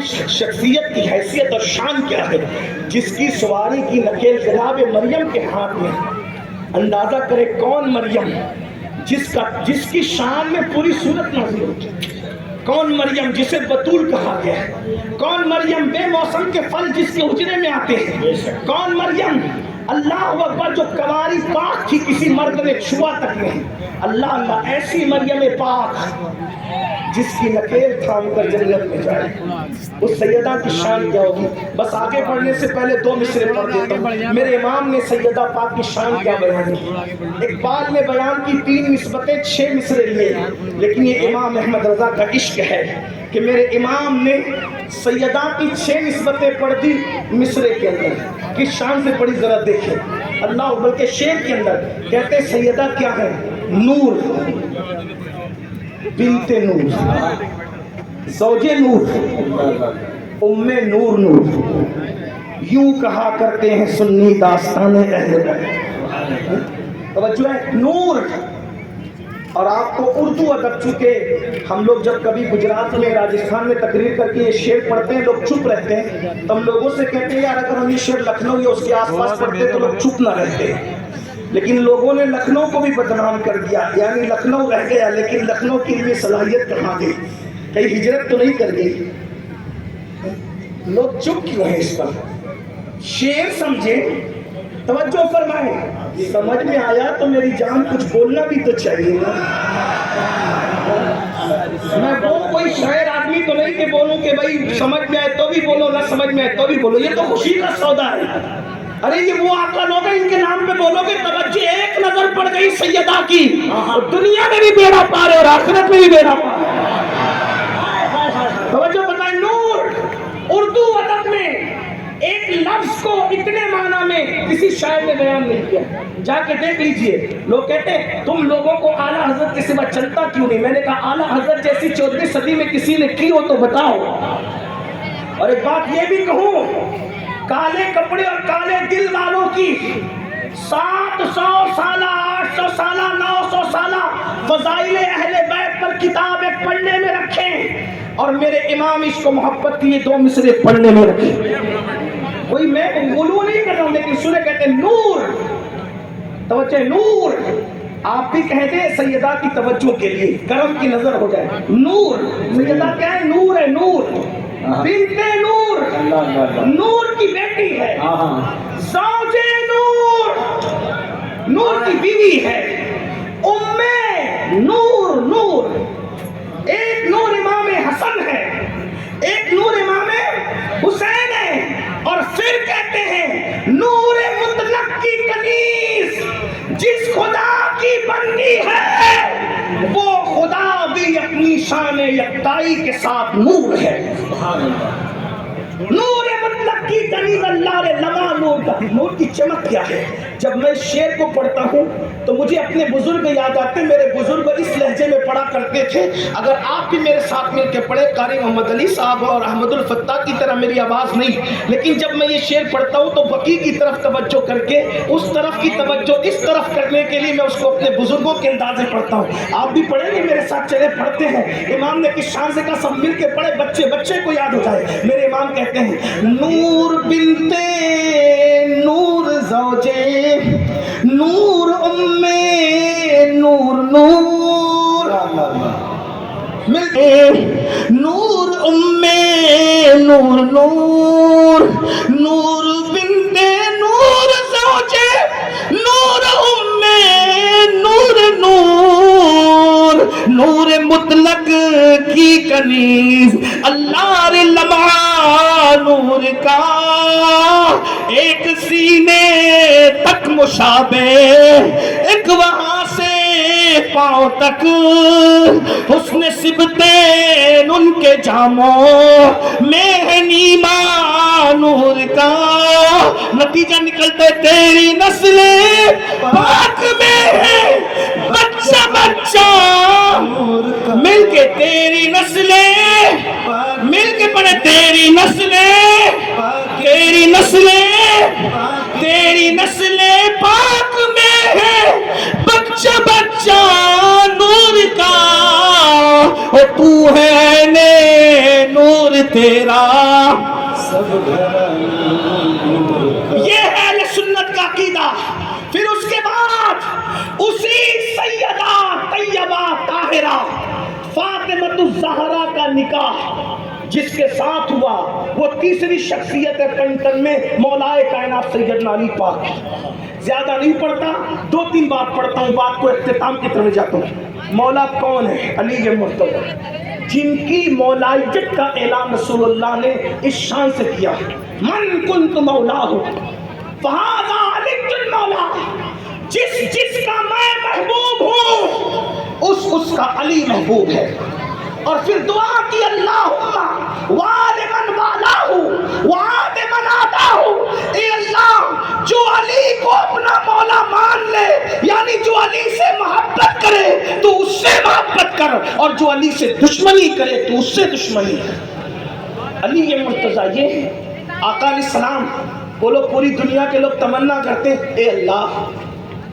شخصیت کی حیثیت اور شان کیا ہے، جس کی سواری کی نکیل جناب مریم کے ہاتھ میں. اندازہ کرے کون مریم جس کی شان میں پوری صورت نازل ہوتی. کون مریم جسے بطول کہا گیا ہے. کون مریم بے موسم کے پھل جس کے حجرے میں آتے ہیں. کون مریم اللہ اکبر جو کنواری پاک تھی کسی مرد نے چھوا تک نہیں. اللہ اللہ ایسی مریم پاک جس کی نکیل تھام کر جنت میں جائے. اس سیدہ کی شان کیا ہوگی. بس آگے بڑھنے سے پہلے 2 مصرے پڑھ دیتا ہوں. میرے امام نے سیدہ پاک کی شان کیا بیان کی. اقبال نے بیان کی 3 نسبتیں 6 مصرے لیے، لیکن یہ امام احمد رضا کا عشق ہے کہ میرے امام نے سیدہ کی 6 نسبتیں پڑھ دی مصرے کے اندر. کس شان سے پڑھی ذرا دیکھیں. اللہ بلکہ شعر کے اندر کہتے سیدہ کیا ہے. نور بنت نور، زوج نور، ام نور نور، یوں کہا کرتے ہیں سنی داستان اہل بیت. توجہ ہے نور. اور آپ کو اردو ادب چونکہ ہم لوگ جب کبھی گجرات میں راجستھان میں تقریر کر کے یہ شعر پڑھتے ہیں لوگ چپ رہتے ہیں، تو ہم لوگوں سے کہتے ہیں یار اگر ہم یہ شعر لکھنؤ یا اس کے آس پاس پڑھتے تو لوگ چپ نہ رہتے. لیکن لوگوں نے لکھنؤ کو بھی بدنام کر دیا، یعنی لکھنؤ رہ گیا لیکن لکھنؤ کی لیے صلاحیت کہاں گئی. کہیں ہجرت تو نہیں کر گئی. لوگ چپ کیوں ہیں اس پر. شعر سمجھے، توجہ فرمائیں. سمجھ میں آیا تو میری جان کچھ بولنا بھی تو چاہیے نا. میں وہ کوئی شاعر آدمی تو نہیں کہ بولوں کہ بھائی سمجھ میں آئے تو بھی بولو نہ سمجھ میں آئے تو بھی بولو. یہ تو خوشی کا سودا ہے. ارے یہ وہ آقا لوگ ہیں ان کے نام پہ بولو گے توجہ ایک نظر پڑ گئی سیدہ کی، دنیا میں بھی بیڑا پار ہے اور آخرت میں بھی بیڑا پار. توجہ بتائیں. نور اردو ادب میں ایک لفظ کو اتنے معنی میں کسی شاعر نے بیان نہیں کیا. جا کے دیکھ لیجئے. لوگ کہتے ہیں تم لوگوں کو اعلیٰ حضرت کے سوا چلتا کیوں نہیں. میں نے کہا اعلیٰ حضرت جیسی 14ویں صدی میں کسی نے کی ہو تو بتاؤ. اور ایک بات یہ بھی کہوں، کالے کپڑے اور کالے دل والوں کی 700 سالہ 800 سالہ 900 سالہ فضائل اہل بیت پر کتاب ایک پڑھنے میں رکھیں اور میرے امام عشق و محبت کی یہ 2 مصرے پڑھنے میں رکھیں. کوئی میں غلو نہیں کر رہا ہوں لیکن سورہ کہتے ہیں نور. توجہ نور. آپ بھی کہتے ہیں سیدہ کی توجہ کے لیے کرم کی نظر ہو جائے. نور سیدہ کیا ہے. نور ہے. نور بنت نور، نور کی بیٹی ہے. زوج نور، نور کی بیوی ہے. ام نور نور. ایک نور امام حسن ہے، ایک نور امام حسین ہے. اور پھر کہتے ہیں نور مطلق کی کنیز، جس خدا کی بندی ہے وہ خدا بھی اپنی شان یکتائی کے ساتھ نور ہے. نور مطلق کی کنیز اللہ نے لما نور کا. نور کی چمک کیا ہے. جب میں شعر کو پڑھتا ہوں تو مجھے اپنے بزرگ یاد آتے. میرے بزرگ اس لہجے میں پڑھا کرتے تھے. اگر آپ بھی میرے ساتھ مل کے پڑھے، قاری محمد علی صاحب اور احمد الفتاح کی طرح میری آواز نہیں، لیکن جب میں یہ شعر پڑھتا ہوں تو بقی کی طرف توجہ کر کے اس طرف کی توجہ اس طرف کرنے کے لیے میں اس کو اپنے بزرگوں کے انداز میں پڑھتا ہوں. آپ بھی پڑھیں گے میرے ساتھ. چلے پڑھتے ہیں. امام نے کس شان سے کہا سب مل کے پڑھے، بچے کو یاد ہو جائے. میرے امام کہتے ہیں نور بنت نور زوجے نور ام نور نور نور ام نور نور نور بنت نور زوجے نور ام نور نور نور مطلق کی کنیز اللہ رے لمعہ نور کا ایک سینے تک مشابہ ایک وہاں سے پاؤں تک حسن سبتین ان کے جاموں میں ہے نیما نور کا. نتیجہ نکلتے تیری نسل پاک میں ہے بچہ بچہ مل کے تیری نسل مل کے پڑھے تیری نسل تیری نسل تیری نسل پاک میں ہے بچہ بچہ نور کا. اور تو ہے نے نور تیرا سب یہ ہے اہل سنت کا عقیدہ. پھر اس کے بعد اسی سیدہ طیبہ طاہرہ فاطمۃ الزہرا کا نکاح جس کے ساتھ ہوا وہ تیسری شخصیت ہے پنٹن میں مولائے کائنات سیدنا علی پاک. زیادہ نہیں پڑھتا, 2-3 بات پڑھتا ہوں, بات کو اختتام کی طرف جاتا ہوں. مولا کون ہے؟ علی مرتضی, جن کی مولائیت کا اعلان رسول اللہ نے اس شان سے کیا, من کنت مولاہ فہذا علی المولا, جس کا میں محبوب ہوں اس کا علی محبوب ہے. اور پھر دعا کی اللہم وآل من والاہ وعاد من آداہ, اے اللہ جو علی کو اپنا مولا مان لے یعنی جو علی سے محبت کرے تو اس سے محبت کر, اور جو علی سے دشمنی کرے تو اس سے دشمنی کر. علی مرتضی یہ آقا علیہ السلام. بولو پوری دنیا کے لوگ تمنا کرتے اے اللہ